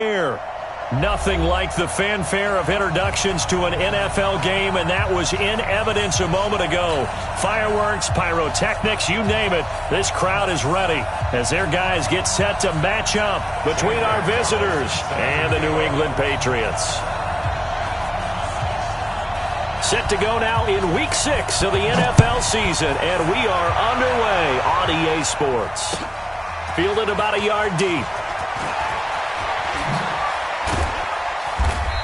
Nothing like the fanfare of introductions to an NFL game, and that was in evidence a moment ago. Fireworks, pyrotechnics, you name it. This crowd is ready as their guys get set to match up between our visitors and the New England Patriots. Set to go now in Week 6 of the NFL season, and we are underway on EA Sports. Fielded about a yard deep.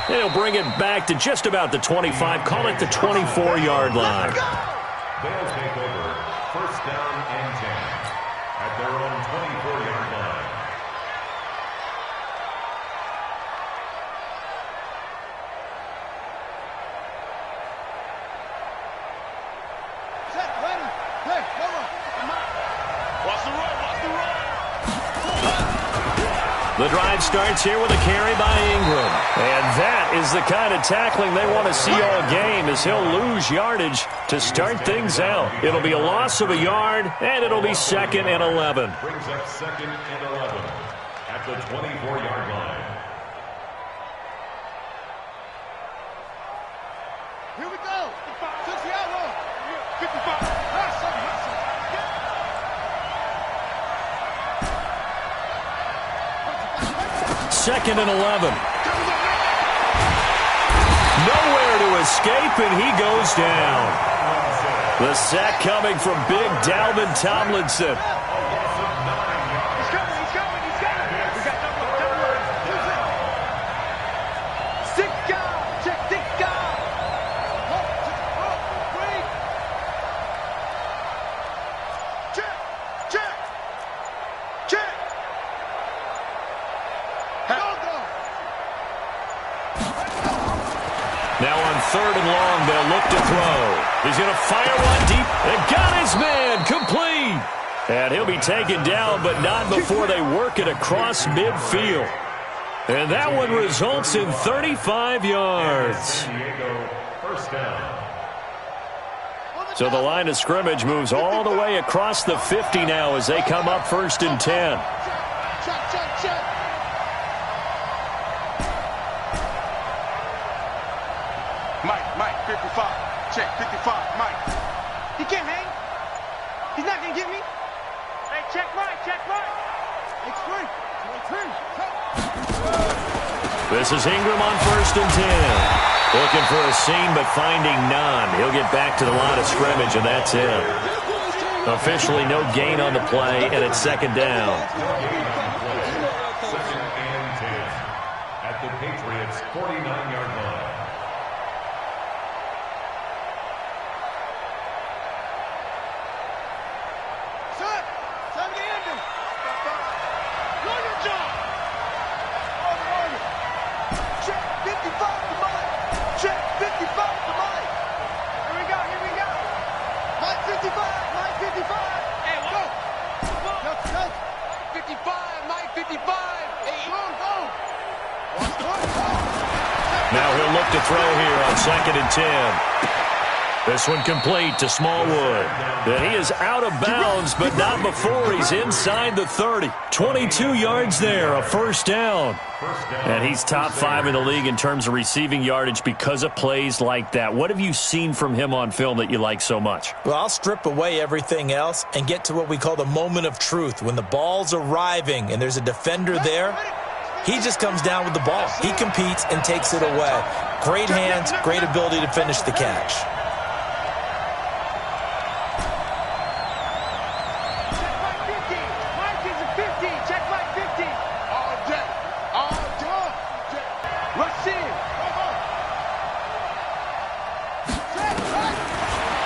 They'll bring it back to just about the 25, call it the 24-yard line. They'll take over first down and 10 at their own 24-yard line. Set, ready. Hey, come on. Watch the run, watch the run. The drive starts here with a carry by Ingram. And that is the kind of tackling they want to see all game, as he'll lose yardage to start things out. It'll be a loss of a yard, and it'll be 2nd and 11. Brings up 2nd and 11 at the 24-yard line. Here we go. 60-yard run. 55. Hustle. 2nd and 11. Nowhere to escape, and he goes down. The sack coming from big Dalvin Tomlinson. He's coming. We got double. Stick guy. Check stick guy. Wait. Check. Now on 3rd and long, they'll look to throw. He's going to fire one deep and got his man complete. And he'll be taken down, but not before they work it across midfield. And that one results in 35 yards. First down. So the line of scrimmage moves all the way across the 50 now as they come up 1st and 10. Check. Mike, 55. Check, 55, Mike. He can't hang. He's not going to get me. Hey, check Mike. X3. This is Ingram on 1st and 10. Looking for a seam, but finding none. He'll get back to the line of scrimmage, and that's it. Officially no gain on the play, and it's 2nd down. 2nd and 10 at the Patriots' 49-yard line. Now he'll look to throw here on 2nd and 10. This one complete to Smallwood. And he is out of bounds, but not before he's inside the 30. 22 yards there, a 1st down. And he's top 5 in the league in terms of receiving yardage because of plays like that. What have you seen from him on film that you like so much? Well, I'll strip away everything else and get to what we call the moment of truth. When the ball's arriving and there's a defender there, he just comes down with the ball. He competes and takes it away. Great hands, great ability to finish the catch.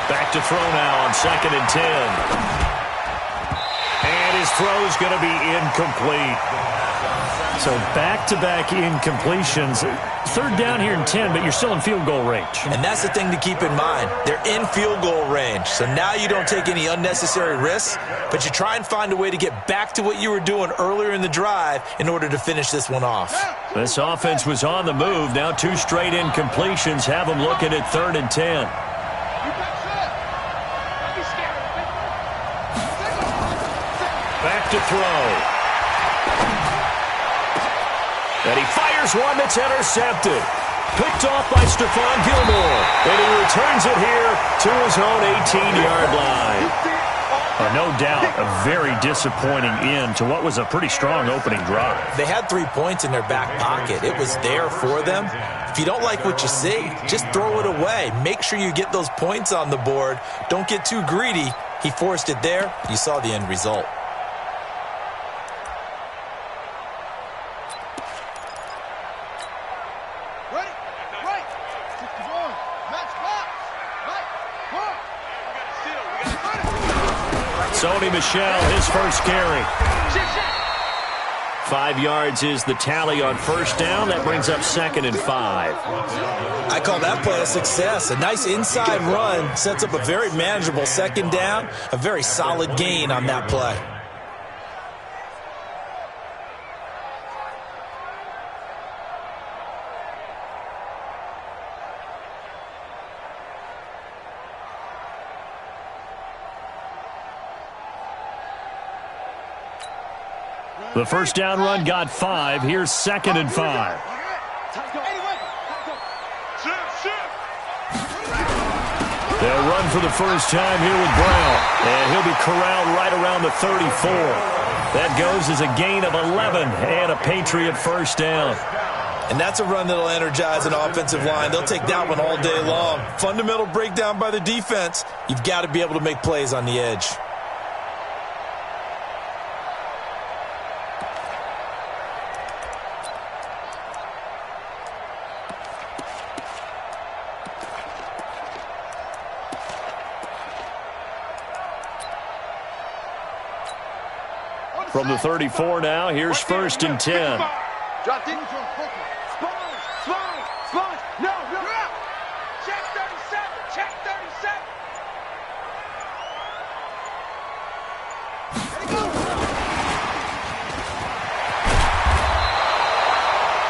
Back to throw now on 2nd and 10. And his throw's going to be incomplete. So back-to-back incompletions. 3rd down here and 10, but you're still in field goal range. And that's the thing to keep in mind. They're in field goal range. So now you don't take any unnecessary risks, but you try and find a way to get back to what you were doing earlier in the drive in order to finish this one off. This offense was on the move. Now 2 straight incompletions have them looking at 3rd and 10. Back to throw. And he fires one that's intercepted. Picked off by Stephon Gilmore. And he returns it here to his own 18-yard line. No doubt a very disappointing end to what was a pretty strong opening drive. They had 3 points in their back pocket. It was there for them. If you don't like what you see, just throw it away. Make sure you get those points on the board. Don't get too greedy. He forced it there. You saw the end result. Sony Michel, his first carry. 5 yards is the tally on first down. That brings up 2nd and 5. I call that play a success. A nice inside run sets up a very manageable 2nd down. A very solid gain on that play. The first down run got 5. Here's 2nd and 5. They'll run for the first time here with Brown. And he'll be corralled right around the 34. That goes as a gain of 11 and a Patriot first down. And that's a run that'll energize an offensive line. They'll take that one all day long. Fundamental breakdown by the defense. You've got to be able to make plays on the edge. From the 34 now, here's 1st and 10. Dropped it. Sponge. No. Check 37. Check 37.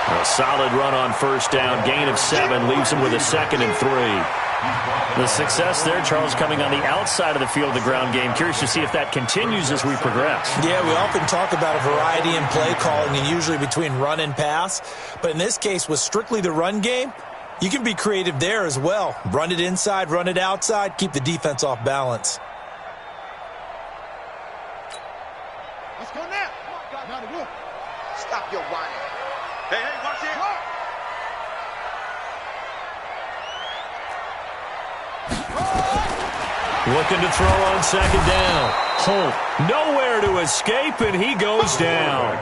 A solid run on first down. Gain of 7 leaves him with a 2nd and 3. The success there, Charles, coming on the outside of the field of the ground game. Curious to see if that continues as we progress. Yeah, we often talk about a variety in play calling and usually between run and pass. But in this case, with strictly the run game, you can be creative there as well. Run it inside, run it outside, keep the defense off balance. Let's go now. Come on, God. Stop your whining. Hey, watch it. Looking to throw on 2nd down. Holt nowhere to escape, and he goes down.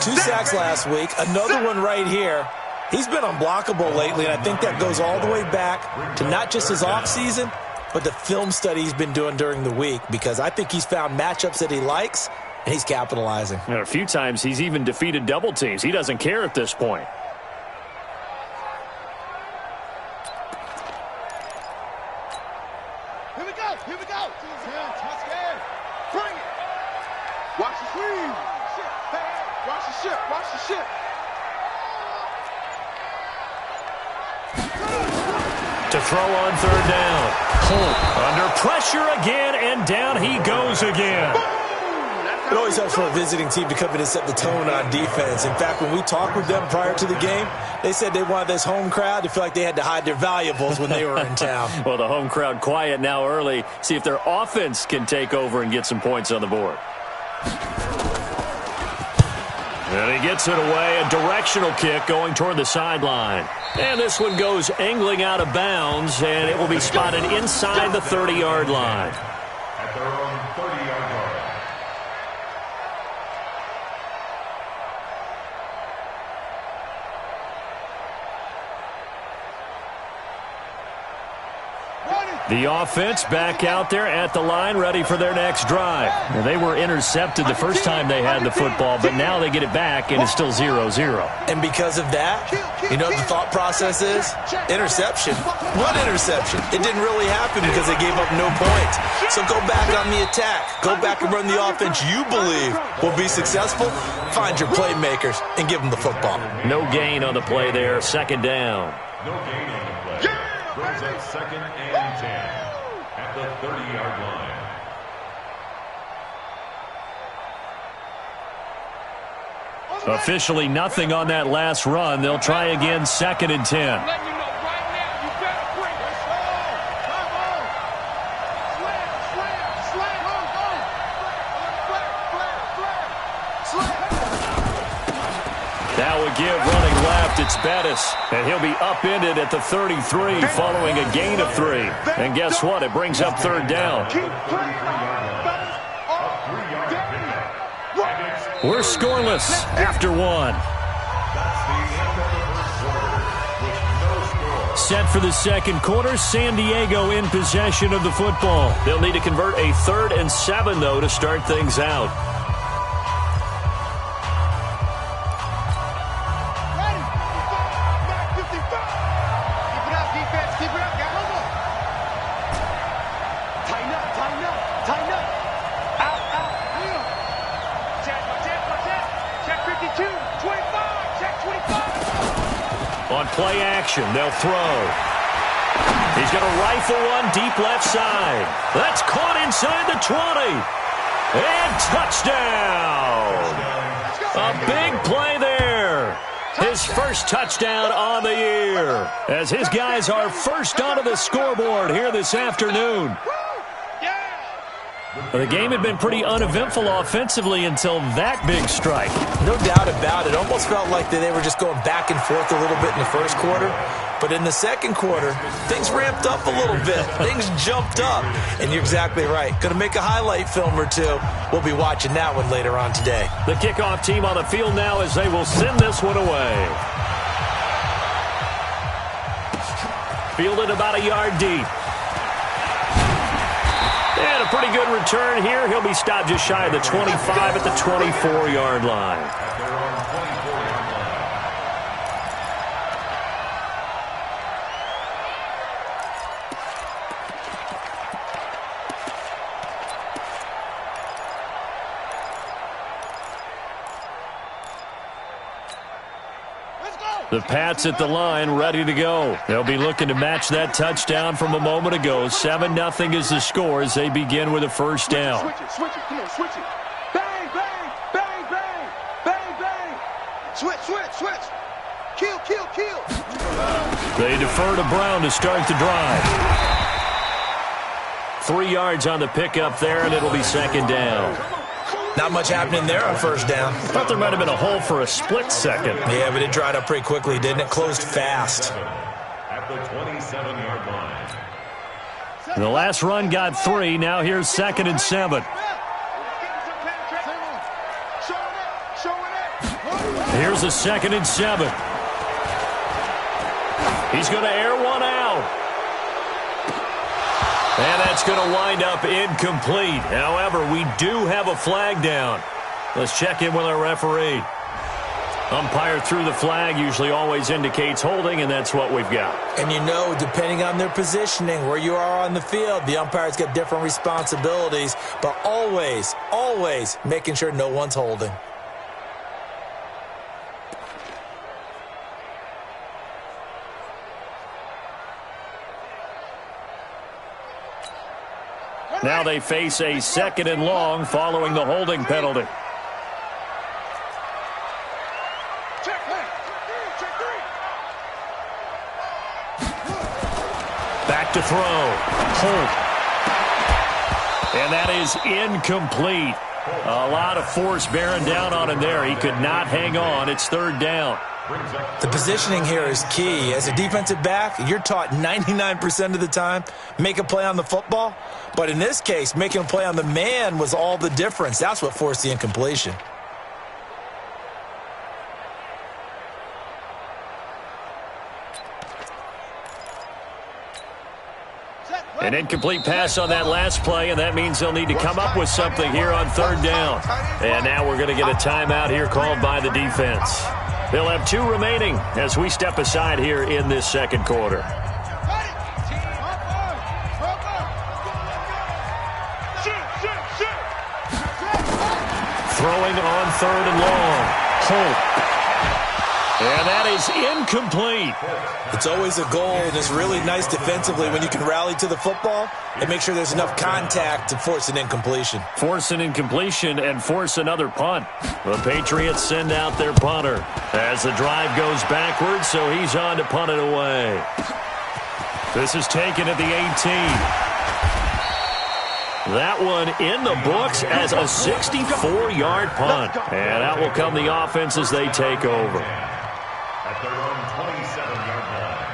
2 sacks last week. Another one right here. He's been unblockable lately, and I think that goes all the way back to not just his offseason, but the film study he's been doing during the week, because I think he's found matchups that he likes, and he's capitalizing. A few times he's even defeated double teams. He doesn't care at this point. Here we go. Bring it. Watch the screen. Watch the ship. To throw on 3rd down. Holt under pressure again, and down he goes again. It always helps for a visiting team to come in and set the tone on defense. In fact, when we talked with them prior to the game, they said they wanted this home crowd to feel like they had to hide their valuables when they were in town. Well, the home crowd quiet now early. See if their offense can take over and get some points on the board. And he gets it away, a directional kick going toward the sideline. And this one goes angling out of bounds, and it will be spotted inside the 30-yard line. At their own 30-yard line. The offense back out there at the line, ready for their next drive. Now, they were intercepted the first time they had the football, but now they get it back, and it's still 0-0. And because of that, you know what the thought process is? Interception. What interception? It didn't really happen because they gave up no points. So go back on the attack. Go back and run the offense you believe will be successful. Find your playmakers and give them the football. No gain on the play there. 2nd down. No gain on the play. Brings up 2nd and 10 at the 30-yard line. Officially nothing on that last run. They'll try again, 2nd and 10. That would give running left. It's Bettis, and he'll be upended at the 33 following a gain of 3. And guess what? It brings up 3rd down. We're scoreless after 1. Set for the 2nd quarter, San Diego in possession of the football. They'll need to convert a 3rd and 7, though, to start things out. On play action, they'll throw. He's going to rifle one deep left side. That's caught inside the 20. And touchdown. A big play there. His first touchdown on the year, as his guys are first onto the scoreboard here this afternoon. The game had been pretty uneventful offensively until that big strike. No doubt about it. Almost felt like they were just going back and forth a little bit in the first quarter. But in the second quarter, things ramped up a little bit. Things jumped up. And you're exactly right. Going to make a highlight film or two. We'll be watching that one later on today. The kickoff team on the field now as they will send this one away. Fielded about a yard deep. And a pretty good return here. He'll be stopped just shy of the 25 at the 24-yard line. The Pats at the line, ready to go. They'll be looking to match that touchdown from a moment ago. 7-0 is the score as they begin with a first down. Switch it, come on, switch it. Bang, bang, bang, bang, bang, bang. Switch. Kill. They defer to Brown to start the drive. 3 yards on the pickup there, and it'll be 2nd down. Not much happening there on first down. Thought there might have been a hole for a split second. Yeah, but it dried up pretty quickly, didn't it? Closed fast. At the 27-yard line. The last run got 3. Now here's 2nd and 7. Here's a 2nd and 7. He's going to air one out. And that's going to wind up incomplete. However, we do have a flag down. Let's check in with our referee. Umpire threw the flag, usually always indicates holding, and that's what we've got. And you know, depending on their positioning, where you are on the field, the umpire's got different responsibilities, but always making sure no one's holding. Now they face a 2nd and long following the holding penalty. Back to throw. Holt. And that is incomplete. A lot of force bearing down on him there. He could not hang on. It's 3rd down. The positioning here is key. As a defensive back, you're taught 99% of the time, make a play on the football. But in this case, making a play on the man was all the difference. That's what forced the incompletion. An incomplete pass on that last play, and that means they'll need to come up with something here on 3rd down. And now we're going to get a timeout here called by the defense. They'll have 2 remaining as we step aside here in this 2nd quarter. Throwing on 3rd and long. Holt. And that is incomplete. It's always a goal, and it's really nice defensively when you can rally to the football and make sure there's enough contact to force an incompletion. Force an incompletion and force another punt. The Patriots send out their punter as the drive goes backwards, so he's on to punt it away. This is taken at the 18. That one in the books as a 64-yard punt. And out will come the offense as they take over. At their own 27-yard line.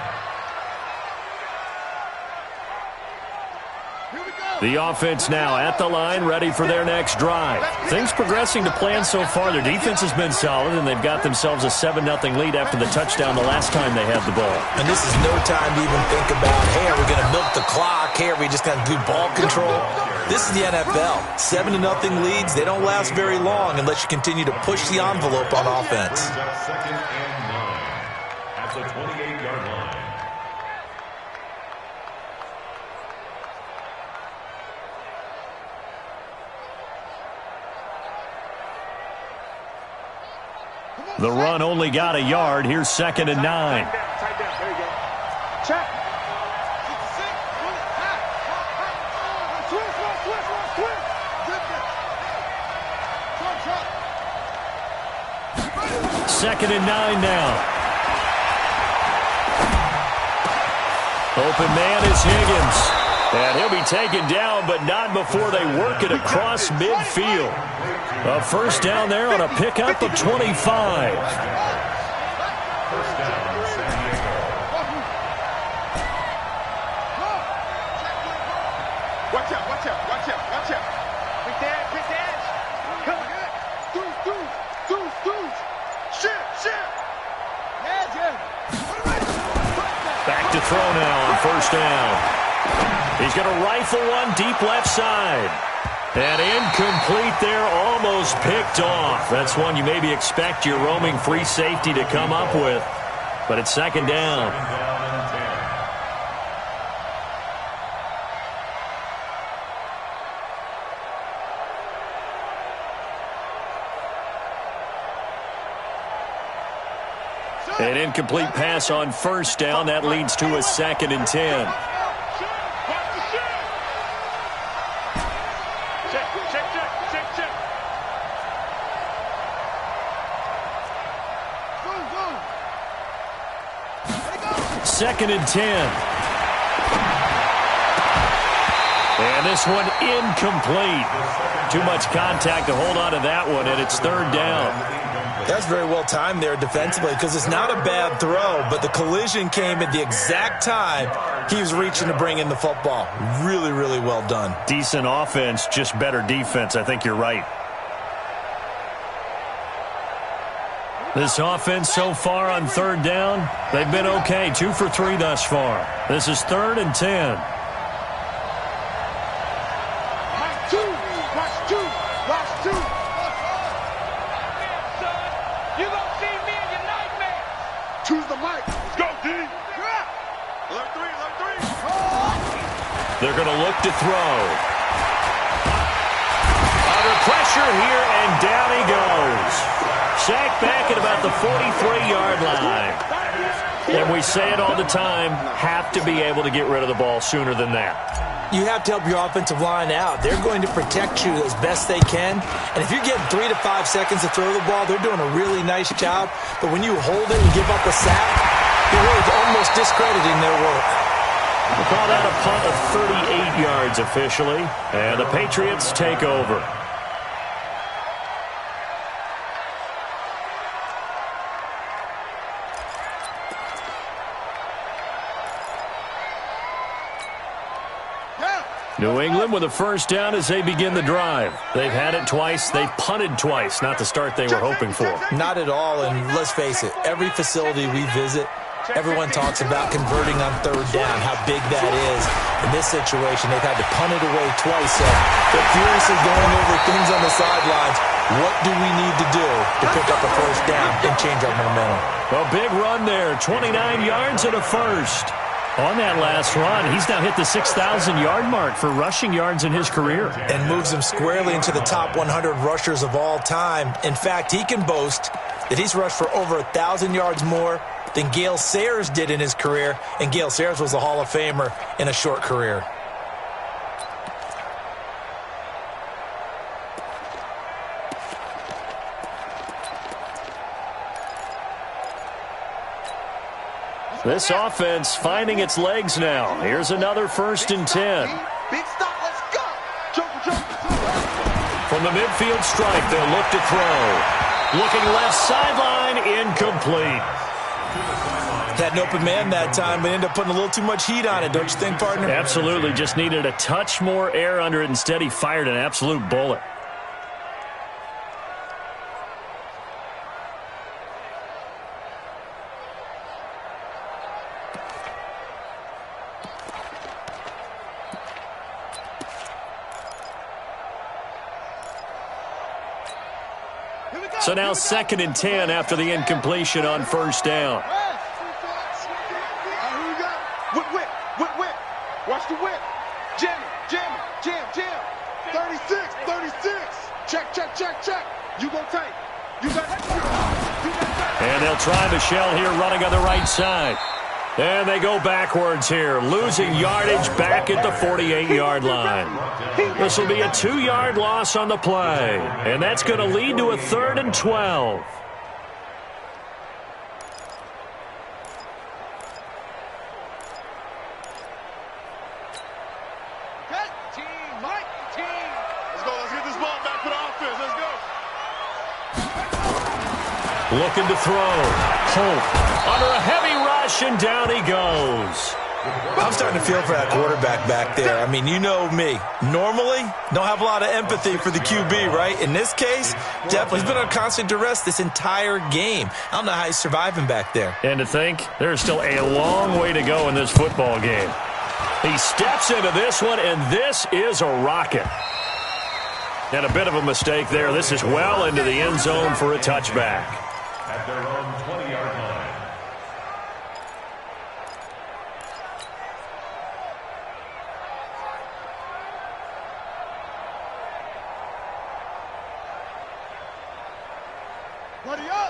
The offense now at the line, ready for their next drive. Things progressing to plan so far. Their defense has been solid, and they've got themselves a 7-0 lead after the touchdown the last time they had the ball. And this is no time to even think about, hey, are we going to milk the clock? Hey, are we just going to do ball control? This is the NFL. 7-0 leads, they don't last very long unless you continue to push the envelope on offense. Second and 9 at the 28-yard line. The run only got a yard. Here's 2nd and 9. Tight down. There you go. Check. Second and 9 now. Open man is Higgins. And he'll be taken down, but not before they work it across midfield. A first down there on a pickup of 25. First down, San Diego. Watch out, watch out, watch out, watch out. Quick dash, quick dash. Come on. Deuce. Shit. Back to throw now on first down. He's going to rifle one deep left side. And incomplete there, almost picked off. That's one you maybe expect your roaming free safety to come up with. But it's second down. Second down and 10. An incomplete pass on first down. That leads to a 2nd and 10. Check. 2nd and 10. And this one incomplete. Too much contact to hold on to that one, and it's third down. That's very well timed there defensively because it's not a bad throw, but the collision came at the exact time he was reaching to bring in the football. Really, really well done. Decent offense, just better defense. I think you're right. This offense so far on third down, they've been okay. 2 for 3 thus far. This is 3rd and 10. They're going to look to throw. Under pressure here, and down he goes. Sacked back at about the 43-yard line. And we say it all the time, have to be able to get rid of the ball sooner than that. You have to help your offensive line out. They're going to protect you as best they can. And if you're getting 3 to 5 seconds to throw the ball, they're doing a really nice job. But when you hold it and give up a sack, you're really almost discrediting their work. We'll call that a punt of 38 yards officially. And the Patriots take over. New England with a first down as they begin the drive. They've had it twice. They've punted twice. Not the start they were hoping for. Not at all, and let's face it, every facility we visit, everyone talks about converting on third down, how big that is. In this situation, they've had to punt it away twice, so they're furiously going over things on the sidelines. What do we need to do to pick up a first down and change our momentum? A big run there, 29 yards and a first. On that last run, he's now hit the 6,000-yard mark for rushing yards in his career. And moves him squarely into the top 100 rushers of all time. In fact, he can boast that he's rushed for over 1,000 yards more than Gale Sayers did in his career, and Gale Sayers was a Hall of Famer in a short career. This offense finding its legs now. Here's another 1st and 10. Big stop, let's go. Jump. From the midfield stripe, they'll look to throw. Looking left sideline, incomplete. Had an open man that time, but ended up putting a little too much heat on it, don't you think, partner? Absolutely, just needed a touch more air under it. Instead, he fired an absolute bullet. So now 2nd and 10 after the incompletion on 1st down. Whip. Watch the whip. Jam. 36. Check. You go tight. You got it. And they'll try Michelle here running on the right side. And they go backwards here, losing yardage back at the 48-yard line. This will be a 2-yard loss on the play. And that's going to lead to a 3rd and 12. Looking to throw. Holt under a heavy rush, and down he goes. I'm starting to feel for that quarterback back there. I mean, you know me. Normally, don't have a lot of empathy for the QB, right? In this case, definitely. He's been on constant duress this entire game. I don't know how he's surviving back there. And to think, there's still a long way to go in this football game. He steps into this one, and this is a rocket. And a bit of a mistake there. This is well into the end zone for a touchback. At their own 20-yard line.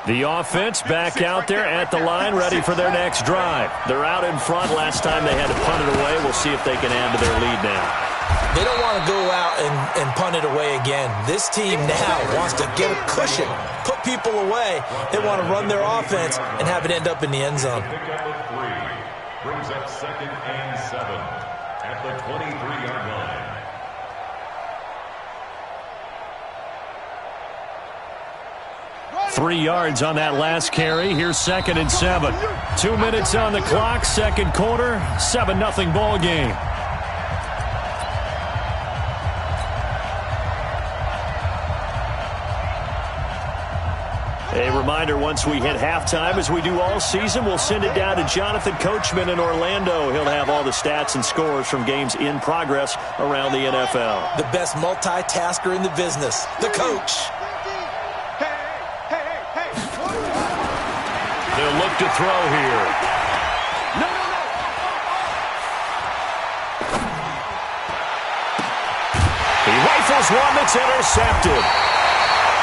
The offense back out there at the line, ready for their next drive. They're out in front. Last time they had to punt it away. We'll see if they can add to their lead now. They don't want to go out and punt it away again. This team now wants to get a cushion, put people away. They want to run their offense and have it end up in the end zone. Pick up of 3. Brings up 2nd and 7 at the 23-yard line. Three yards on that last carry. Here's 2nd and 7. 2 minutes on the clock, 2nd quarter, 7-0 ball game. A reminder, once we hit halftime, as we do all season, we'll send it down to Jonathan Coachman in Orlando. He'll have all the stats and scores from games in progress around the NFL. The best multitasker in the business, the coach. They'll look to throw here. No. He rifles one that's intercepted.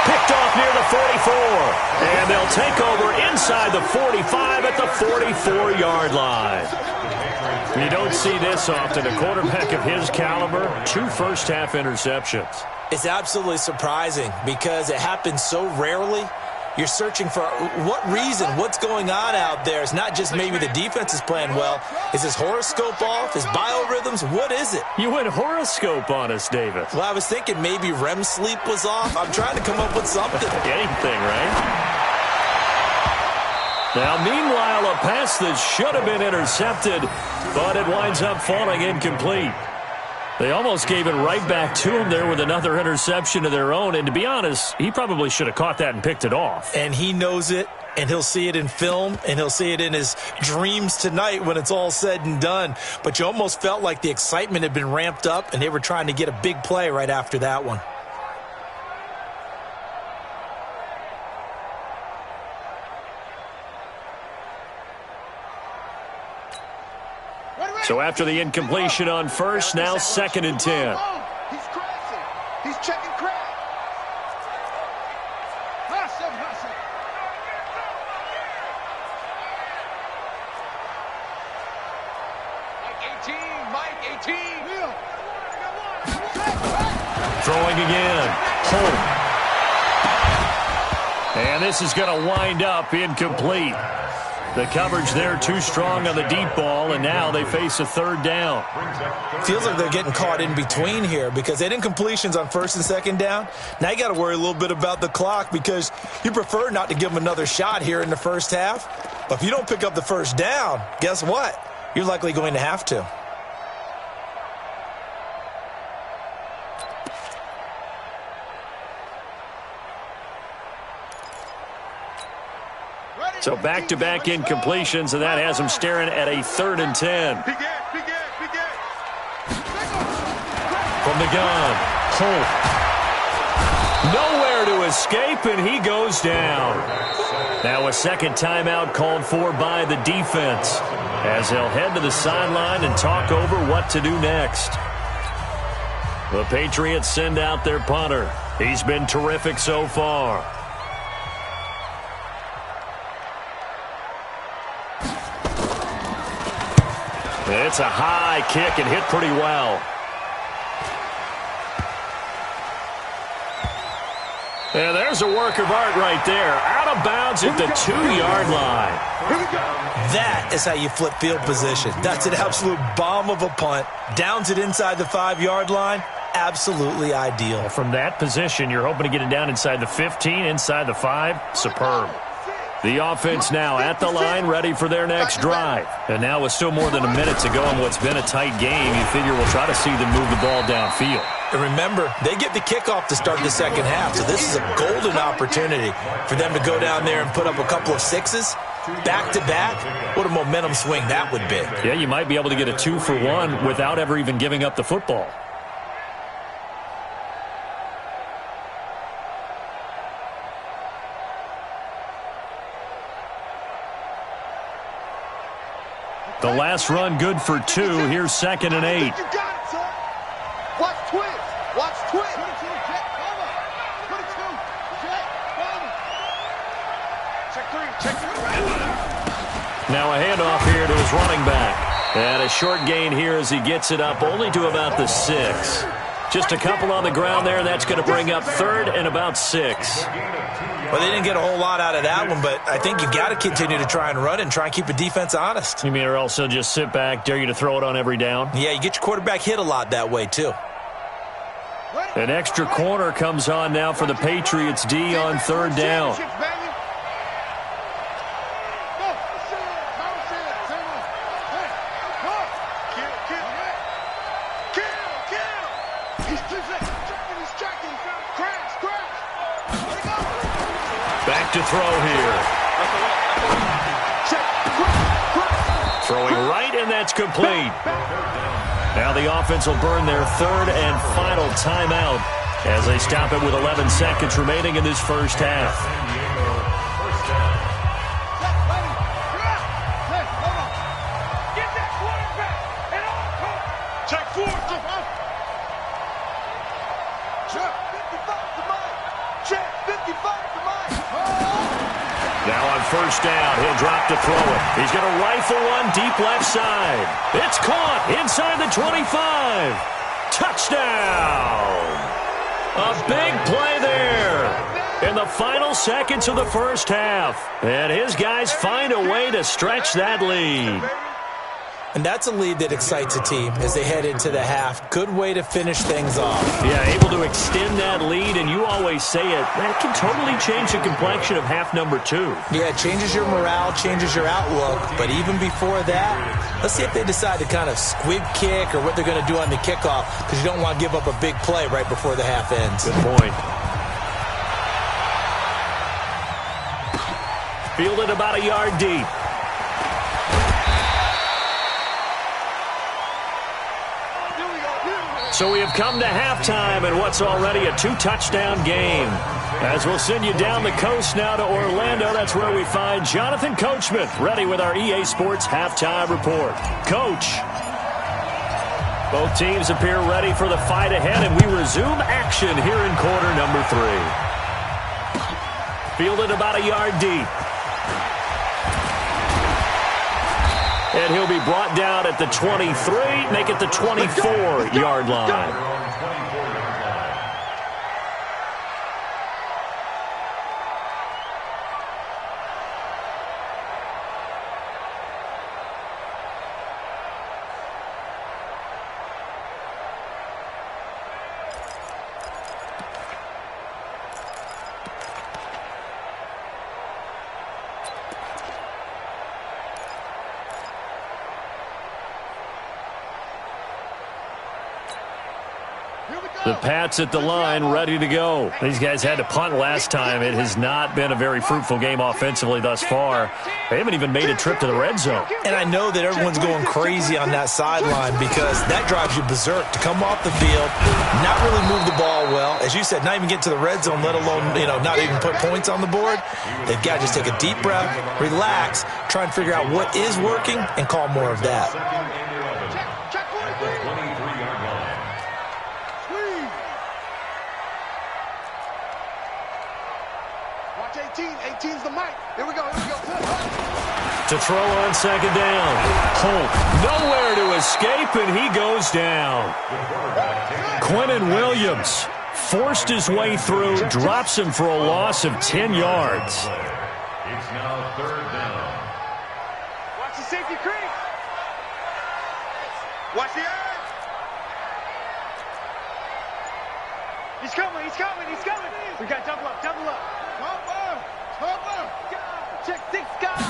Picked off near the 44. And they'll take over inside the 45 at the 44-yard line. You don't see this often. A quarterback of his caliber, 2 first-half interceptions. It's absolutely surprising because it happens so rarely. You're searching for what reason, what's going on out there. It's not just maybe the defense is playing well. Is his horoscope off? His biorhythms? What is it? You went horoscope on us, David. Well, I was thinking maybe REM sleep was off. I'm trying to come up with something. Anything, right? Now, meanwhile, a pass that should have been intercepted, but it winds up falling incomplete. They almost gave it right back to him there with another interception of their own. And to be honest, he probably should have caught that and picked it off. And he knows it, and he'll see it in film, and he'll see it in his dreams tonight when it's all said and done. But you almost felt like the excitement had been ramped up, and they were trying to get a big play right after that one. So after the incompletion on first, now 2nd and 10. He's crashing. He's checking crack. Throwing again. Home. And this is going to wind up incomplete. The coverage there too strong on the deep ball, and now they face a third down. Feels like they're getting caught in between here because they did incompletions on first and second down. Now you got to worry a little bit about the clock because you prefer not to give them another shot here in the first half. But if you don't pick up the first down, guess what? You're likely going to have to. So back-to-back incompletions, and that has them staring at a 3rd and 10. From the gun, Holt. Nowhere to escape, and he goes down. Now a second timeout called for by the defense as they'll head to the sideline and talk over what to do next. The Patriots send out their punter. He's been terrific so far. It's a high kick and hit pretty well. And there's a work of art right there. Out of bounds at the 2-yard line. That is how you flip field position. That's an absolute bomb of a punt. Downs it inside the 5-yard line. Absolutely ideal. From that position, you're hoping to get it down inside the 15, inside the 5. Superb. The offense now at the line, ready for their next drive. And now with still more than a minute to go in what's been a tight game, you figure we'll try to see them move the ball downfield. And remember, they get the kickoff to start the second half, so this is a golden opportunity for them to go down there and put up a couple of sixes. Back-to-back, what a momentum swing that would be. Yeah, you might be able to get a 2-for-1 without ever even giving up the football. The last run good for 2. Here's 2nd and 8. You got it, son. Watch twins. Watch twins. Check 3. Now a handoff here to his running back. And a short gain here as he gets it up only to about the 6. Just a couple on the ground there. That's going to bring up 3rd and about 6. Well, they didn't get a whole lot out of that one, but I think you got to continue to try and run and try and keep the defense honest. You mean or else they'll just sit back, dare you to throw it on every down? Yeah, you get your quarterback hit a lot that way, too. An extra corner comes on now for the Patriots D on 3rd down. Back to throw here. Throwing right, and that's complete. Now the offense will burn their 3rd and final timeout as they stop it with 11 seconds remaining in this first half. Now on first down, he'll drop to throw it. He's going to rifle one deep left side. It's caught inside the 25. Touchdown! A big play there in the final seconds of the first half. And his guys find a way to stretch that lead. And that's a lead that excites a team as they head into the half. Good way to finish things off. Yeah, able to extend that lead, and you always say it, that can totally change the complexion of half number 2. Yeah, it changes your morale, changes your outlook. But even before that, let's see if they decide to kind of squib kick or what they're going to do on the kickoff, because you don't want to give up a big play right before the half ends. Good point. Fielded about a yard deep. So we have come to halftime in what's already a 2-touchdown game. As we'll send you down the coast now to Orlando, that's where we find Jonathan Coachman, ready with our EA Sports Halftime Report. Coach. Both teams appear ready for the fight ahead, and we resume action here in quarter number 3. Fielded about a yard deep. And he'll be brought down at the 23, make it the 24-yard line. The Pats at the line, ready to go. These guys had to punt last time. It has not been a very fruitful game offensively thus far. They haven't even made a trip to the red zone. And I know that everyone's going crazy on that sideline because that drives you berserk to come off the field, not really move the ball well. As you said, not even get to the red zone, let alone, not even put points on the board. They've got to just take a deep breath, relax, try and figure out what is working, and call more of that. Watch 18's the mic. Here we go. To throw on second down. Holt nowhere to escape, and he goes down. Quinnen Williams forced his way through, drops him for a loss of 10 yards. It's now third down. Watch the safety creep. Watch the edge. He's coming. We got double up. Check 6 guys.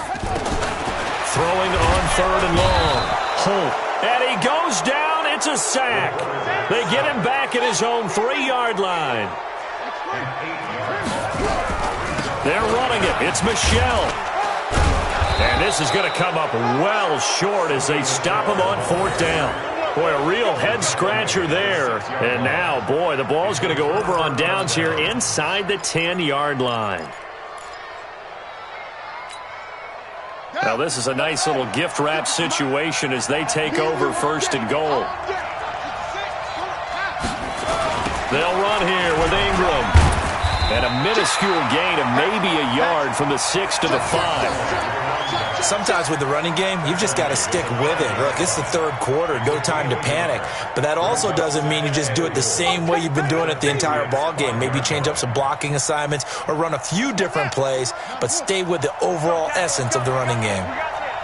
Throwing on third and long. Holt. And he goes down. It's a sack. They get him back at his own 3-yard line. They're running it. It's Michelle. And this is going to come up well short as they stop him on fourth down. Boy, a real head-scratcher there. And now, boy, the ball's going to go over on downs here inside the 10-yard line. Now, this is a nice little gift-wrap situation as they take over first and goal. They'll run here with Ingram. And a minuscule gain of maybe a yard from the 6 to the 5. Sometimes with the running game, you've just got to stick with it. Look, it's the third quarter, no time to panic. But that also doesn't mean you just do it the same way you've been doing it the entire ball game. Maybe change up some blocking assignments or run a few different plays, but stay with the overall essence of the running game.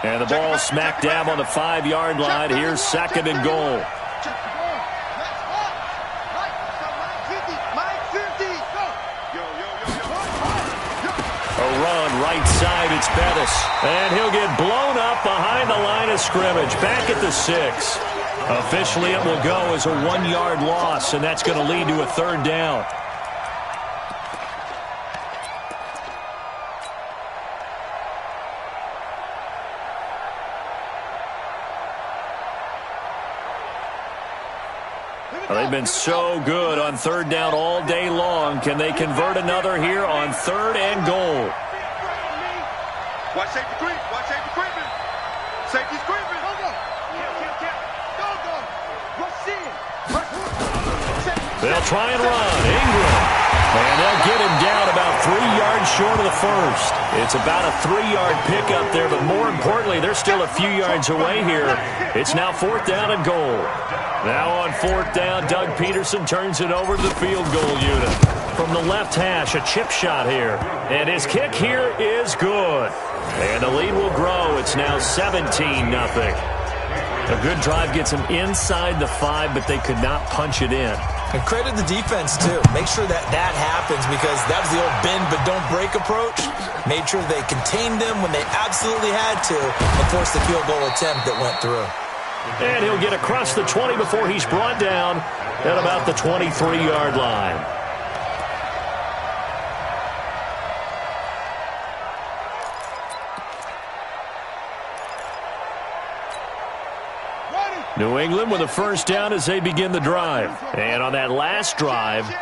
And the ball smack dab on the 5-yard line. Here's second and goal. Right side, it's Bettis. And he'll get blown up behind the line of scrimmage. Back at the 6. Officially, it will go as a 1-yard loss, and that's going to lead to a third down. They've been so good on third down all day long. Can they convert another here on third and goal? Watch safety creep. Creeping. Safety's creeping. Go. They'll try and run. Ingram. And they'll get him down about 3 yards short of the first. It's about a 3-yard pickup there, but more importantly, they're still a few yards away here. It's now fourth down and goal. Now on fourth down, Doug Peterson turns it over to the field goal unit. From the left hash, a chip shot here. And his kick here is good. And the lead will grow. It's now 17-0. A good drive gets them inside the 5, but they could not punch it in. And credit the defense, too. Make sure that happens because that was the old bend but don't break approach. Made sure they contained them when they absolutely had to and forced the field goal attempt that went through. And he'll get across the 20 before he's brought down at about the 23-yard line. New England with a first down as they begin the drive. And on that last drive,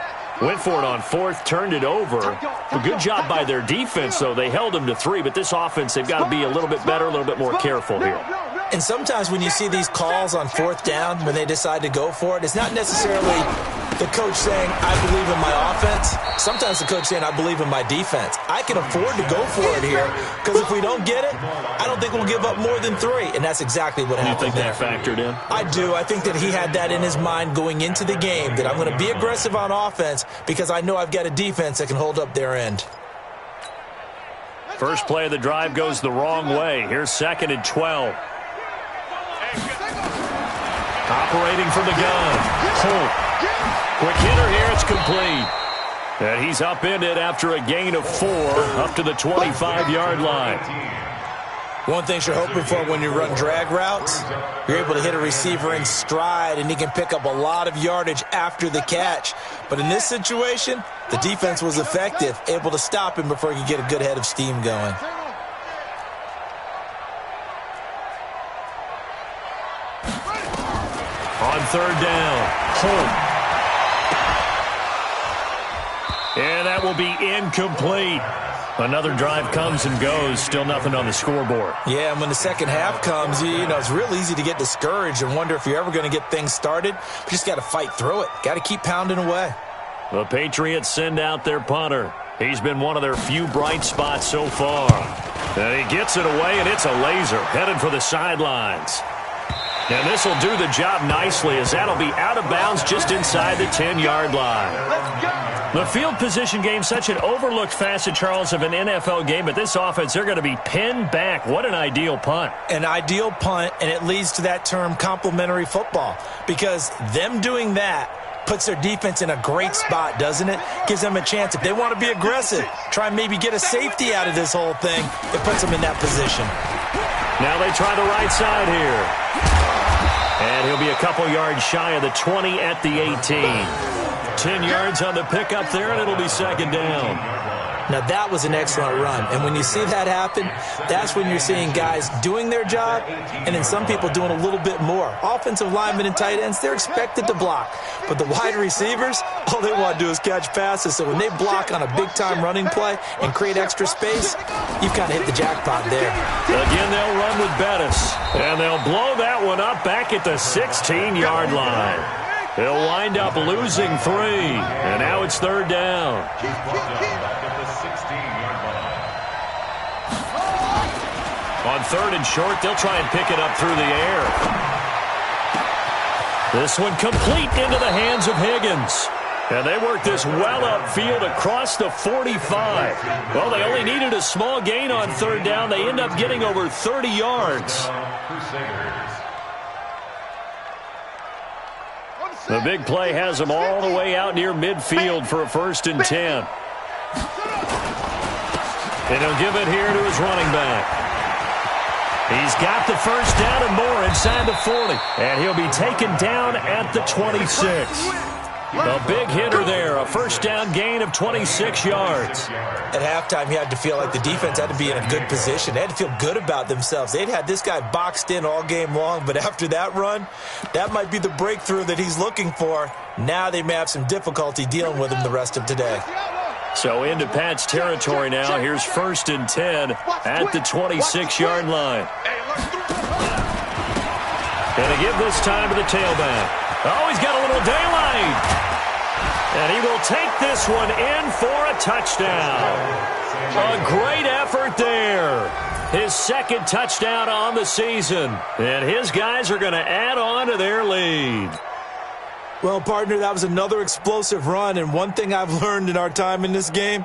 went for it on fourth, turned it over. A good job by their defense, though. They held them to 3, but this offense, they've got to be a little bit better, a little bit more careful here. And sometimes when you see these calls on fourth down, when they decide to go for it, it's not necessarily the coach saying, I believe in my offense. Sometimes the coach saying, I believe in my defense. I can afford to go for it here because if we don't get it, I don't think we'll give up more than 3. And that's exactly what happened there. You think that factored in? I do. I think that he had that in his mind going into the game, that I'm going to be aggressive on offense because I know I've got a defense that can hold up their end. First play of the drive goes the wrong way. Here's 2nd and 12. Operating from the gun. Holt. Quick hitter here. It's complete. And he's upended after a gain of 4 up to the 25-yard line. One thing you're hoping for when you run drag routes, you're able to hit a receiver in stride, and he can pick up a lot of yardage after the catch. But in this situation, the defense was effective, able to stop him before he could get a good head of steam going. On 3rd down, Holt. And that will be incomplete. Another drive comes and goes. Still nothing on the scoreboard. Yeah, and when the second half comes, you know, it's real easy to get discouraged and wonder if you're ever going to get things started. You just got to fight through it. Got to keep pounding away. The Patriots send out their punter. He's been one of their few bright spots so far. And he gets it away, and it's a laser headed for the sidelines. And this will do the job nicely as that'll be out of bounds just inside the 10-yard line. The field position game, such an overlooked facet, Charles, of an NFL game, but this offense, they're going to be pinned back. What an ideal punt. An ideal punt, and it leads to that term complementary football, because them doing that puts their defense in a great spot, doesn't it? Gives them a chance. If they want to be aggressive, try and maybe get a safety out of this whole thing, it puts them in that position. Now they try the right side here. And he'll be a couple yards shy of the 20 at the 18. 10 yards on the pickup there, and it'll be 2nd down. Now, that was an excellent run. And when you see that happen, that's when you're seeing guys doing their job and then some people doing a little bit more. Offensive linemen and tight ends, they're expected to block. But the wide receivers, all they want to do is catch passes. So when they block on a big-time running play and create extra space, you've kind of hit the jackpot there. Again, they'll run with Bettis. And they'll blow that one up back at the 16-yard line. They'll wind up losing 3. And now it's 3rd down. On 3rd and short, they'll try and pick it up through the air. This one complete into the hands of Higgins. And they work this well upfield across the 45. Well, they only needed a small gain on 3rd down. They end up getting over 30 yards. The big play has them all the way out near midfield for a 1st and 10. And he'll give it here to his running back. He's got the 1st down and more inside the 40. And he'll be taken down at the 26. A big hitter there, a 1st down gain of 26 yards. At halftime, you had to feel like the defense had to be in a good position. They had to feel good about themselves. They'd had this guy boxed in all game long, but after that run, that might be the breakthrough that he's looking for. Now they may have some difficulty dealing with him the rest of today. So into Pat's territory now. Here's 1st and 10 at the 26-yard line. And to give this time to the tailback. Oh, he's got a little daylight. And he will take this one in for a touchdown. A great effort there. His 2nd touchdown on the season. And his guys are going to add on to their lead. Well, partner, that was another explosive run, and one thing I've learned in our time in this game,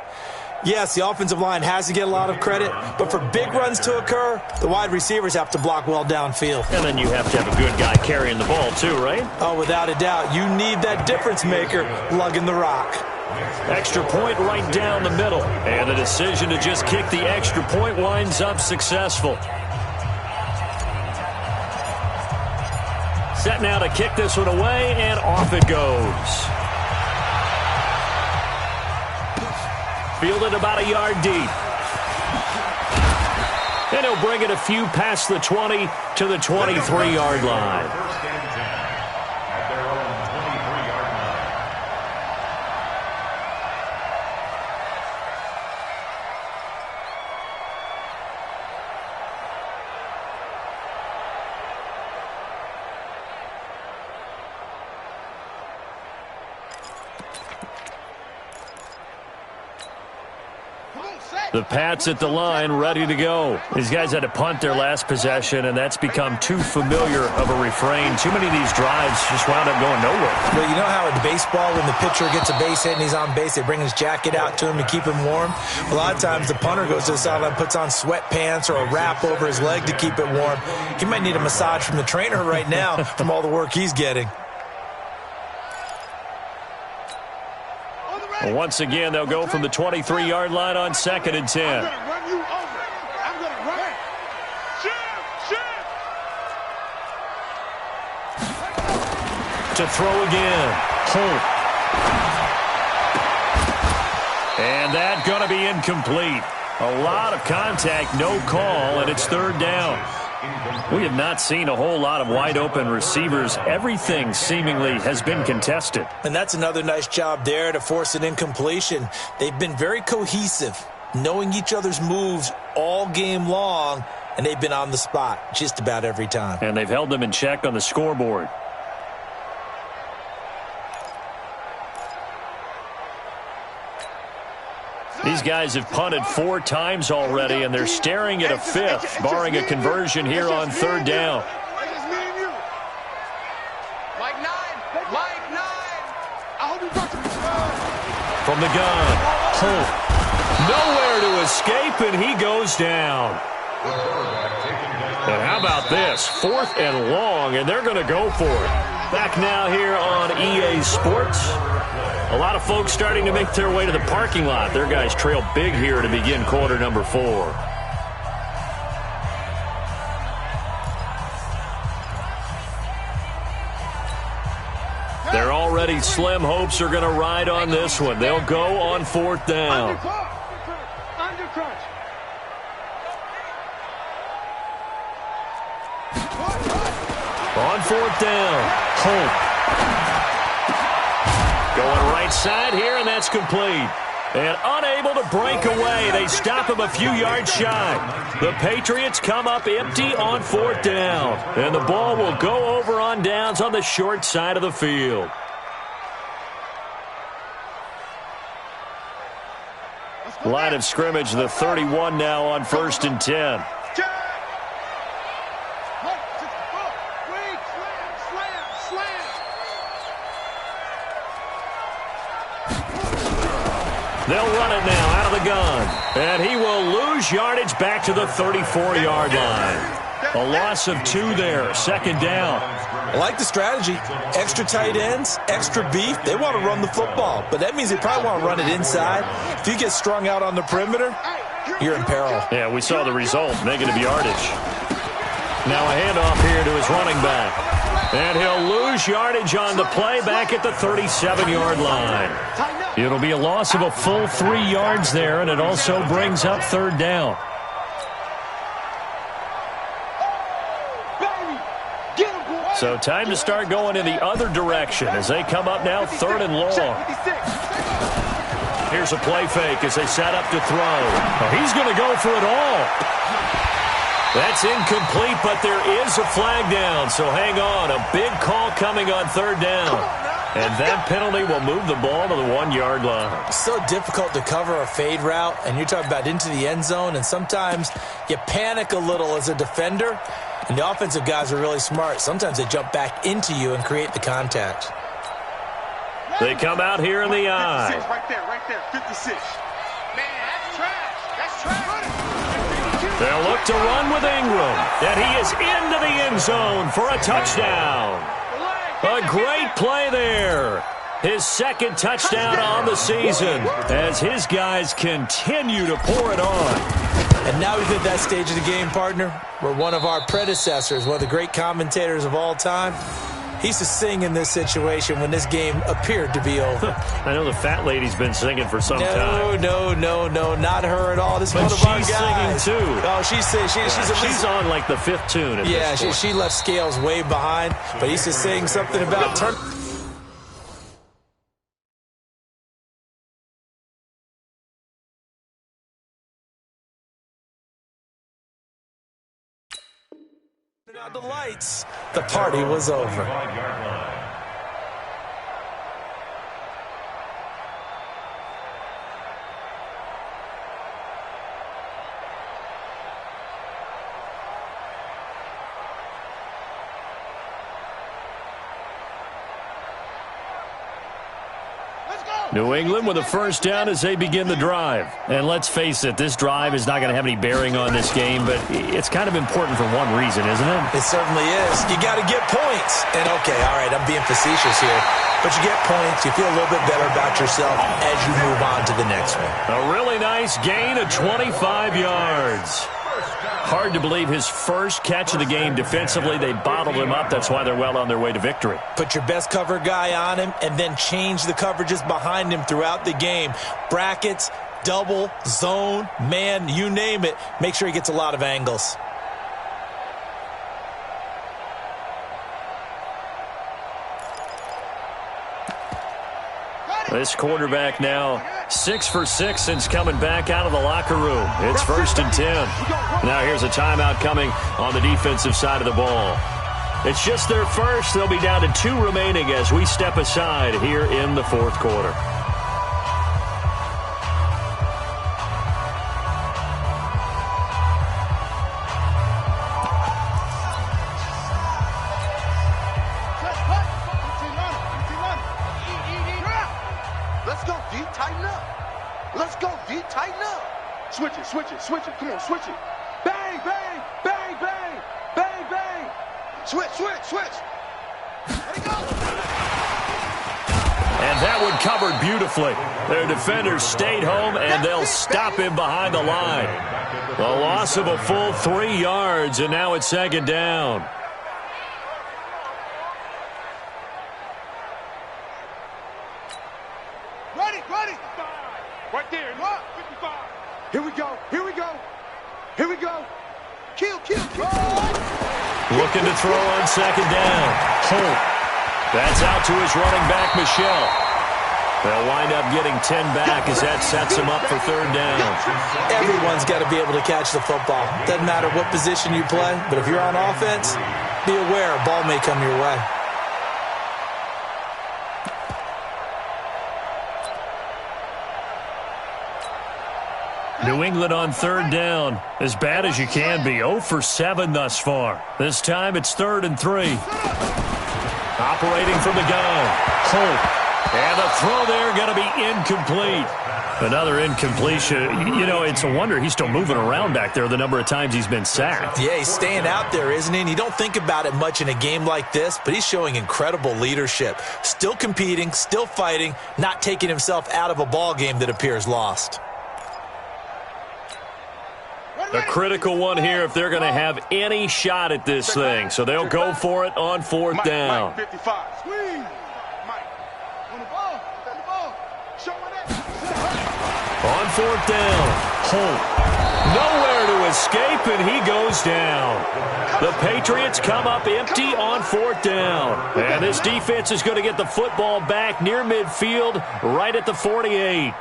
yes, the offensive line has to get a lot of credit, but for big runs to occur, the wide receivers have to block well downfield. And then you have to have a good guy carrying the ball too, right? Oh, without a doubt. You need that difference maker lugging the rock. Extra point right down the middle. And the decision to just kick the extra point winds up successful. Set now to kick this one away, and off it goes. Fielded about a yard deep. And he'll bring it a few past the 20 to the 23-yard line. The Pats at the line, ready to go. These guys had to punt their last possession, and that's become too familiar of a refrain. Too many of these drives just wound up going nowhere. Well, you know how in baseball, when the pitcher gets a base hit and he's on base, they bring his jacket out to him to keep him warm? A lot of times the punter goes to the sideline, puts on sweatpants or a wrap over his leg to keep it warm. He might need a massage from the trainer right now from all the work he's getting. Well, once again, they'll go from the 23-yard line on 2nd and 10. I'm going to run you over. I'm going to run. To throw again. Holt. And that going to be incomplete. A lot of contact, no call, and it's 3rd down. We have not seen a whole lot of wide-open receivers. Everything seemingly has been contested. And that's another nice job there to force an incompletion. They've been very cohesive, knowing each other's moves all game long, and they've been on the spot just about every time. And they've held them in check on the scoreboard. These guys have punted 4 times already, and they're staring at a 5th, barring a conversion here on 3rd down. From the gun, Holt. Nowhere to escape, and he goes down. And how about this? 4th and long, and they're going to go for it. Back now here on EA Sports. A lot of folks starting to make their way to the parking lot. Their guys trail big here to begin quarter number 4. Their already slim hopes are going to ride on this one. They'll go on 4th down. On 4th down, Holt. Going right side here, and that's complete. And unable to break away. They stop him a few yards shy. The Patriots come up empty on 4th down. And the ball will go over on downs on the short side of the field. Line of scrimmage, the 31 now on 1st and 10. They'll run it now out of the gun. And he will lose yardage back to the 34-yard line. A loss of 2 there, 2nd down. I like the strategy. Extra tight ends, extra beef. They want to run the football, but that means they probably want to run it inside. If you get strung out on the perimeter, you're in peril. Yeah, we saw the result, negative yardage. Now a handoff here to his running back. And he'll lose yardage on the play back at the 37-yard line. It'll be a loss of a full 3 yards there, and it also brings up 3rd down. So time to start going in the other direction as they come up now 3rd and long. Here's a play fake as they set up to throw. Oh, he's going to go for it all. That's incomplete, but there is a flag down, so hang on. A big call coming on 3rd down. And that penalty will move the ball to the 1-yard line. It's so difficult to cover a fade route, and you're talking about into the end zone, and sometimes you panic a little as a defender, and the offensive guys are really smart. Sometimes they jump back into you and create the contact. They come out here in the eye. 56, right there, 56. Man, that's trash. That's trash. They'll look to run with Ingram, and he is into the end zone for a touchdown. A great play there. His 2nd touchdown on the season as his guys continue to pour it on. And now we've hit that stage of the game, partner, where one of our predecessors, one of the great commentators of all time, he used to sing in this situation when this game appeared to be over. I know the fat lady's been singing for some time. No, not her at all. This is one of our guys. She's singing too. Oh, she's on like the 5th tune at this point. She left Scales way behind, but he used to sing something about turn. Out the lights. The party was over. New England with a first down as they begin the drive. And let's face it, this drive is not going to have any bearing on this game, but it's kind of important for one reason, isn't it? It certainly is. You got to get points. And, okay, all right, I'm being facetious here. But you get points, you feel a little bit better about yourself as you move on to the next one. A really nice gain of 25 yards. Hard to believe his first catch of the game defensively. They bottled him up. That's why they're well on their way to victory. Put your best cover guy on him and then change the coverages behind him throughout the game. Brackets, double, zone, man, you name it. Make sure he gets a lot of angles. This quarterback now 6 for 6 since coming back out of the locker room. It's 1st and 10. Now here's a timeout coming on the defensive side of the ball. It's just their first. They'll be down to 2 remaining as we step aside here in the 4th quarter. Switch it, come on, switch it. Bang, bang, bang, bang, bang, bang. Switch. Let it go. And that one covered beautifully. Their defenders stayed home, and they'll stop him behind the line. The loss of a full 3 yards, and now it's 2nd down. Ready. Right there, look. 55. Here we go. Kill. Looking to throw on 2nd down. Holt. That's out to his running back, Michelle. They'll wind up getting 10 back as that sets him up for 3rd down. Everyone's got to be able to catch the football. Doesn't matter what position you play, but if you're on offense, be aware a ball may come your way. New England on 3rd down. As bad as you can be. 0 for 7 thus far. This time it's 3rd and 3. Operating from the gun. Holt. And the throw there going to be incomplete. Another incompletion. You know, it's a wonder he's still moving around back there the number of times he's been sacked. Yeah, he's staying out there, isn't he? And you don't think about it much in a game like this, but he's showing incredible leadership. Still competing, still fighting, not taking himself out of a ball game that appears lost. A critical one here if they're going to have any shot at this thing. So they'll go for it on 4th down. Mike, 55. Squeeze. Mike. On the ball. Show it. On 4th down. Holt. Nowhere to escape, and he goes down. The Patriots come up empty on 4th down. And this defense is going to get the football back near midfield, right at the 48.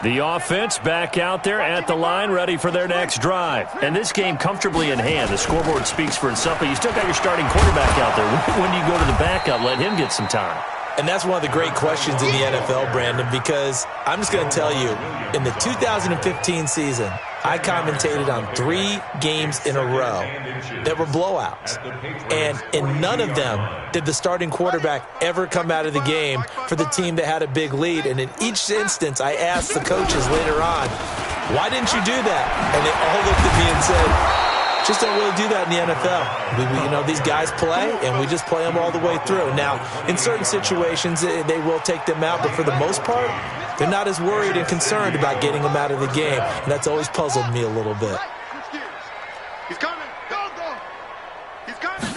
The offense back out there at the line, ready for their next drive. And this game comfortably in hand. The scoreboard speaks for itself, but you still got your starting quarterback out there. When do you go to the backup? Let him get some time. And that's one of the great questions in the NFL, Brandon, because I'm just going to tell you, in the 2015 season, I commentated on 3 games in a row that were blowouts. And in none of them did the starting quarterback ever come out of the game for the team that had a big lead. And in each instance, I asked the coaches later on, why didn't you do that? And they all looked at me and said, just don't really do that in the NFL. You know, these guys play, and we just play them all the way through. Now, in certain situations, they will take them out, but for the most part, they're not as worried and concerned about getting them out of the game, and that's always puzzled me a little bit. He's coming. Go. He's coming.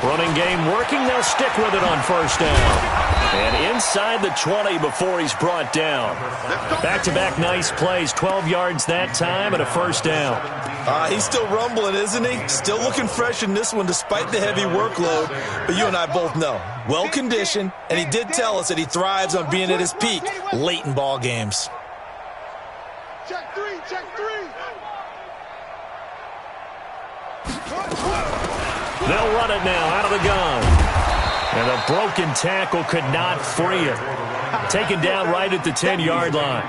Running game working. They'll stick with it on 1st down. And inside the 20 before he's brought down. Back-to-back nice plays. 12 yards that time and a 1st down. He's still rumbling, isn't he? Still looking fresh in this one despite the heavy workload. But you and I both know, well-conditioned, and he did tell us that he thrives on being at his peak late in ball games. Check 3. They'll run it now out of the gun. And a broken tackle could not free it. Taken down right at the 10-yard line.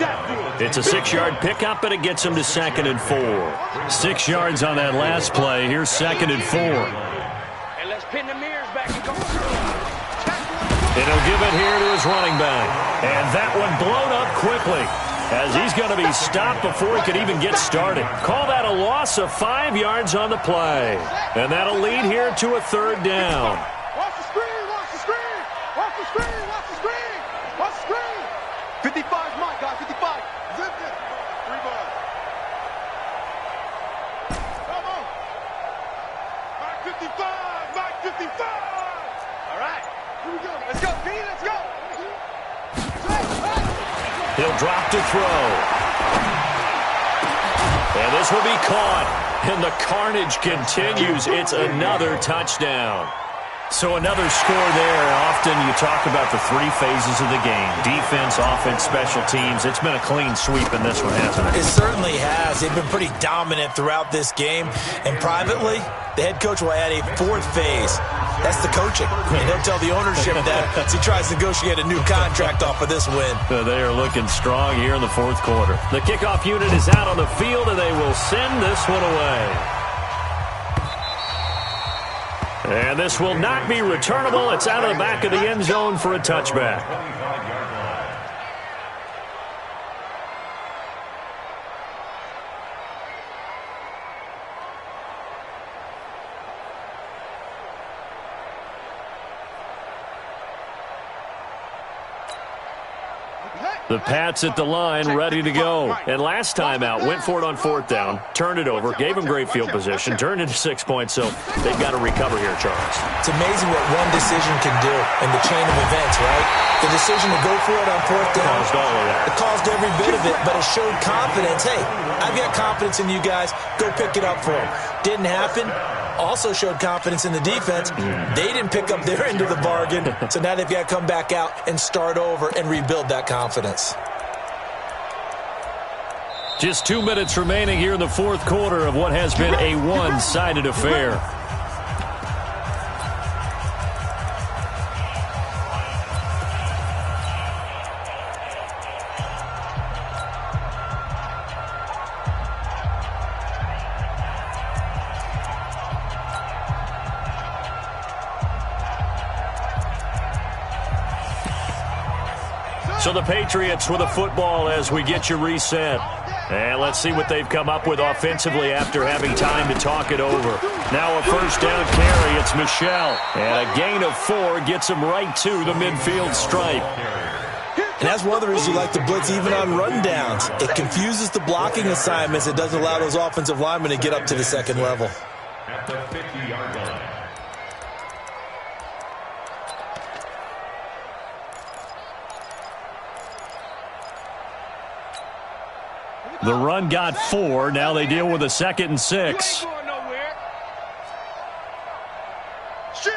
It's a 6-yard pickup, and it gets him to 2nd and 4. 6 yards on that last play. Here's 2nd and 4. And let's pin the mirrors back and go. And he'll give it here to his running back. And that one blown up quickly, as he's going to be stopped before he could even get started. Call that a loss of 5 yards on the play. And that'll lead here to a 3rd down. Watch the screen, watch the screen. Watch the screen, watch the screen. Watch the screen. 55's mine, guys, 55. Zip it. 3 ball. Come on. Mike 55, Mike 55. All right, here we go. Let's go, P, let's go. He'll drop to throw. And this will be caught. And the carnage continues. It's another touchdown. So another score there. Often you talk about the 3 phases of the game. Defense, offense, special teams. It's been a clean sweep in this one, hasn't it? It certainly has. They've been pretty dominant throughout this game. And privately, the head coach will add a 4th phase. That's the coaching. And he'll tell the ownership that as he tries to negotiate a new contract off of this win. They are looking strong here in the 4th quarter. The kickoff unit is out on the field, and they will send this one away. And this will not be returnable. It's out of the back of the end zone for a touchback. The Pats at the line, ready to go. And last time out, went for it on 4th down, turned it over, gave them great field position, turned into 6 points, so they've got to recover here, Charles. It's amazing what one decision can do in the chain of events, right? The decision to go for it on 4th down. Caused all of that. It caused every bit of it, but it showed confidence. Hey, I've got confidence in you guys. Go pick it up for them. Didn't happen. Also showed confidence in the defense. They didn't pick up their end of the bargain, so now they've got to come back out and start over and rebuild that confidence. Just 2 minutes remaining here in the 4th quarter of what has been a one-sided affair. So the Patriots with a football as we get you reset. And let's see what they've come up with offensively after having time to talk it over. Now a 1st down carry. It's Michel. And a gain of 4 gets him right to the midfield stripe. And that's one of the reasons you like to blitz even on rundowns. It confuses the blocking assignments. It doesn't allow those offensive linemen to get up to the 2nd level. At the 50-yard line. The run got 4. Now they deal with a 2nd and 6. You ain't going nowhere. Shit.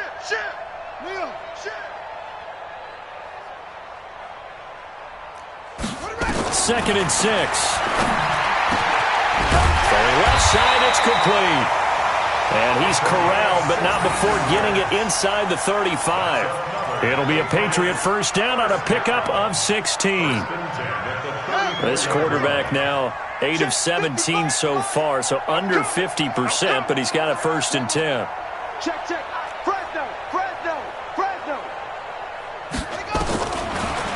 Neil, shit. 2nd and 6. Going left side, it's complete. And he's corralled, but not before getting it inside the 35. It'll be a Patriot 1st down on a pickup of 16. This quarterback now 8 of 17 so far, so under 50%, but he's got a 1st and 10. Check. Fresno.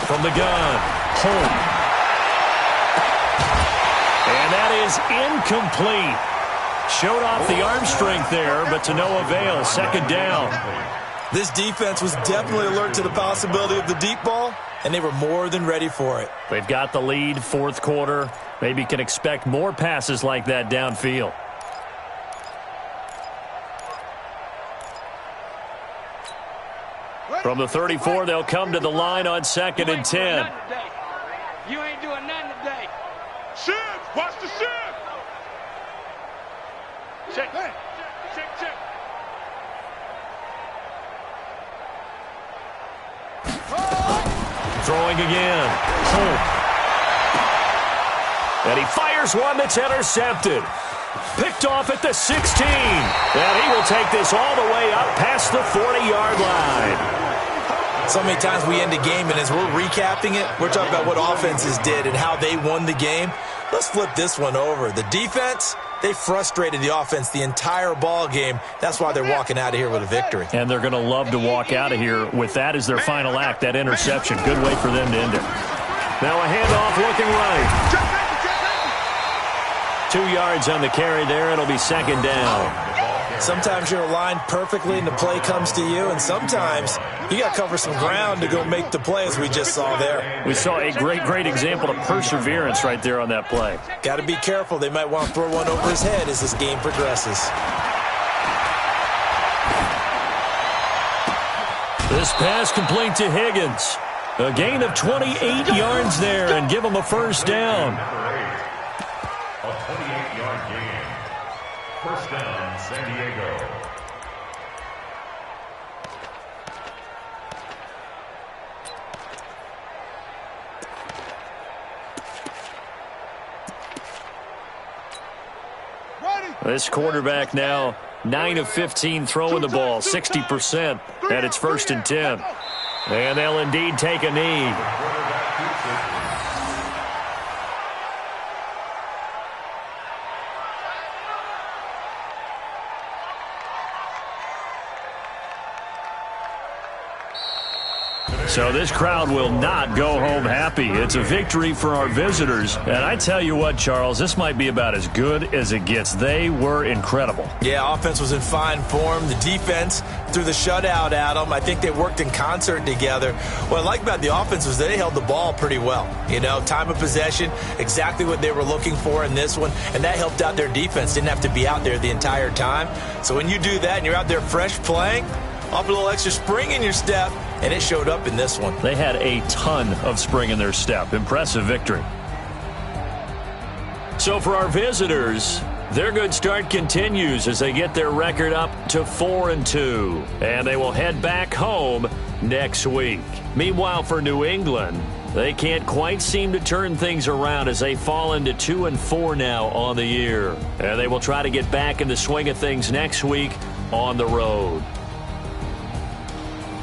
From the gun, Holt. And that is incomplete. Showed off the arm strength there, but to no avail. 2nd down. This defense was definitely alert to the possibility of the deep ball, and they were more than ready for it. They've got the lead, 4th quarter. Maybe can expect more passes like that downfield. From the 34, they'll come to the line on 2nd and 10. You ain't doing nothing today. Shift! Watch the shift! Check. Throwing again. Holt. And he fires one that's intercepted. Picked off at the 16. And he will take this all the way up past the 40-yard line. So many times we end a game, and as we're recapping it, we're talking about what offenses did and how they won the game. Let's flip this one over. The defense, they frustrated the offense the entire ball game. That's why they're walking out of here with a victory. And they're going to love to walk out of here with that as their final act, that interception. Good way for them to end it. Now a handoff looking right. 2 yards on the carry there. It'll be second down. Sometimes you're aligned perfectly and the play comes to you, and sometimes you got to cover some ground to go make the play, as we just saw there. We saw a great example of perseverance right there on that play. Got to be careful. They might want to throw one over his head as this game progresses. This pass complete to Higgins. A gain of 28 yards there and give him a first down. A 28-yard gain. First down, San Diego. This quarterback now 9 of 15 throwing the ball, 60%, and it's 1st and 10. And they'll indeed take a knee. So this crowd will not go home happy. It's a victory for our visitors. And I tell you what, Charles, this might be about as good as it gets. They were incredible. Yeah, offense was in fine form. The defense threw the shutout at them. I think they worked in concert together. What I like about the offense was they held the ball pretty well. You know, time of possession, exactly what they were looking for in this one. And that helped out their defense. Didn't have to be out there the entire time. So when you do that and you're out there fresh playing, off a little extra spring in your step, and it showed up in this one. They had a ton of spring in their step. Impressive victory. So for our visitors, their good start continues as they get their record up to 4-2. And they will head back home next week. Meanwhile, for New England, they can't quite seem to turn things around as they fall into 2-4 now on the year. And they will try to get back in the swing of things next week on the road.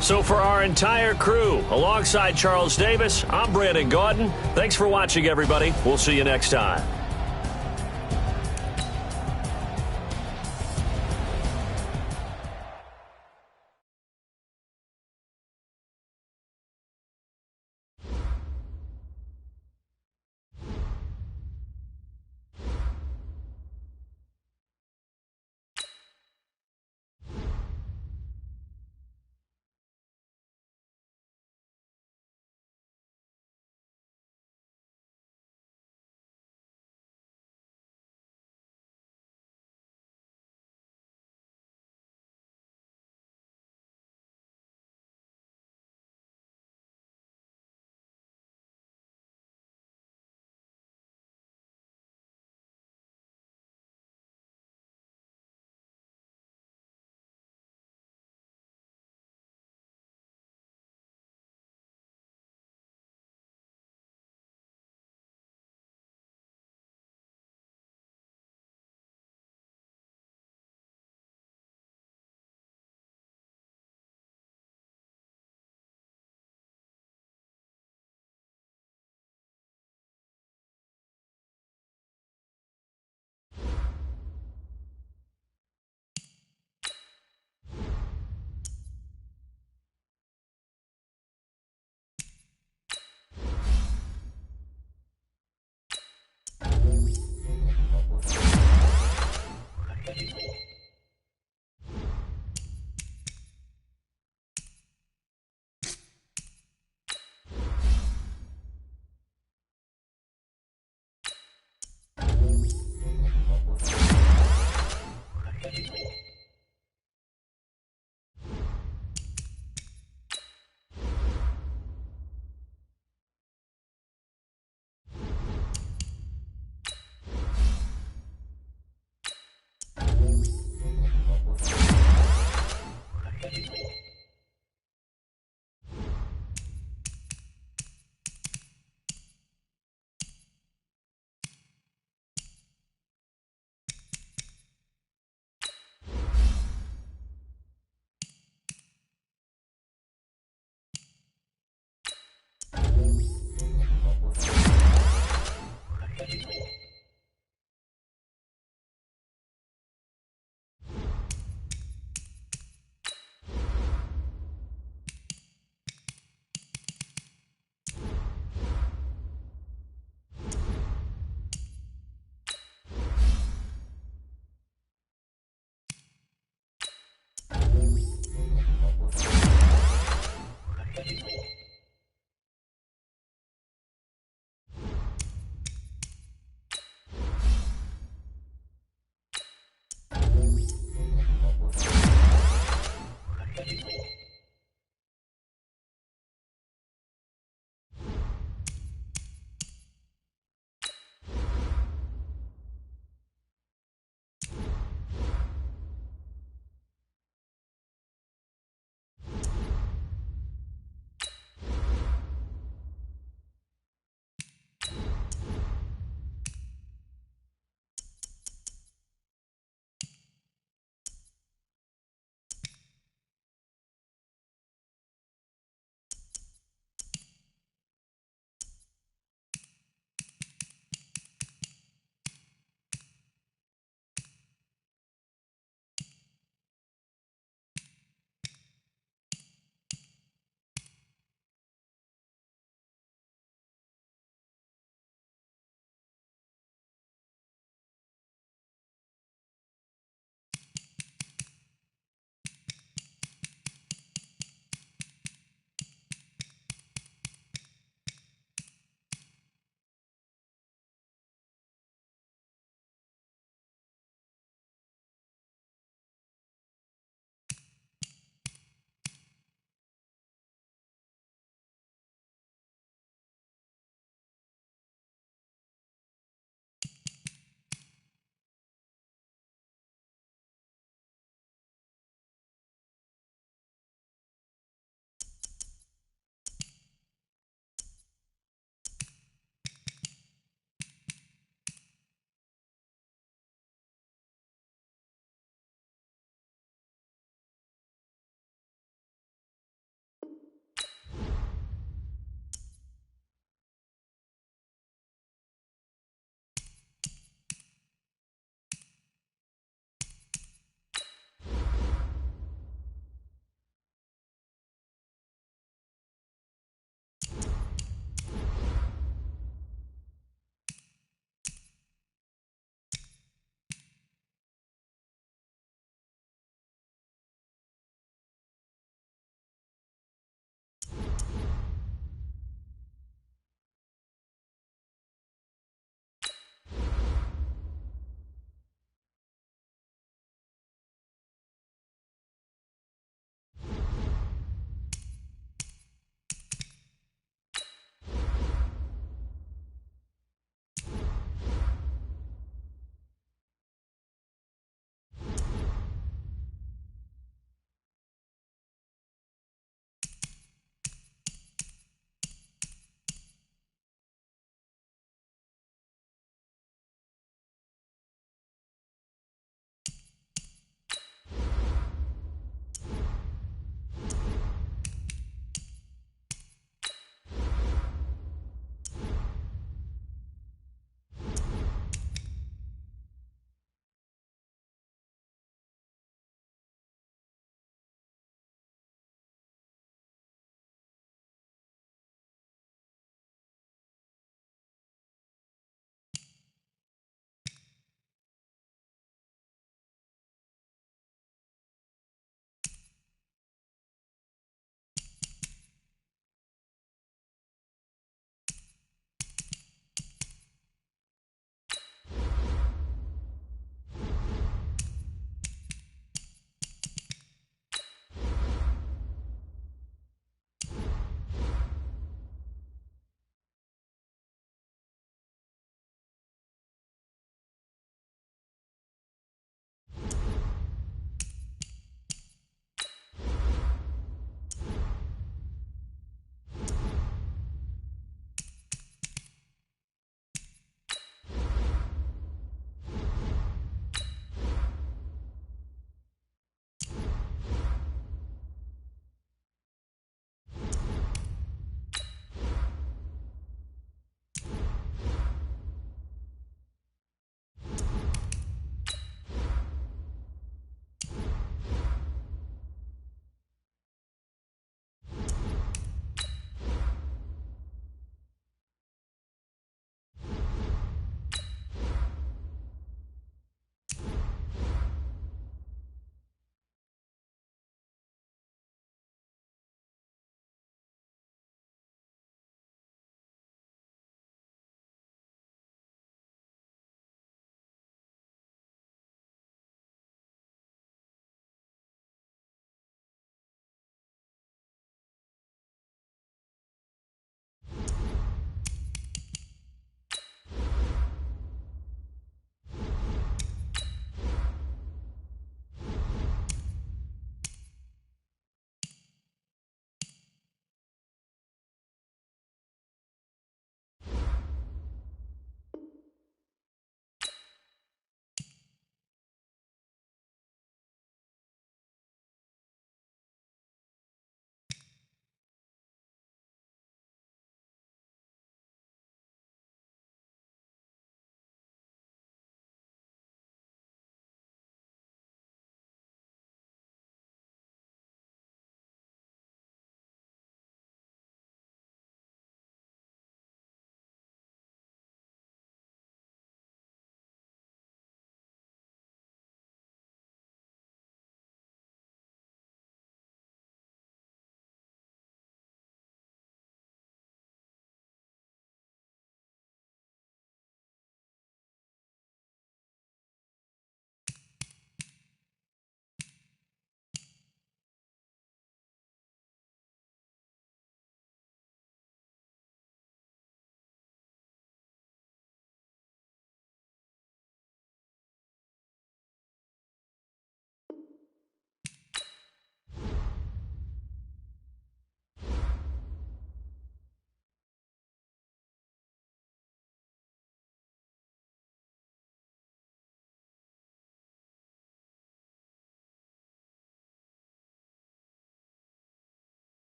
So for our entire crew, alongside Charles Davis, I'm Brandon Gaudin. Thanks for watching, everybody. We'll see you next time.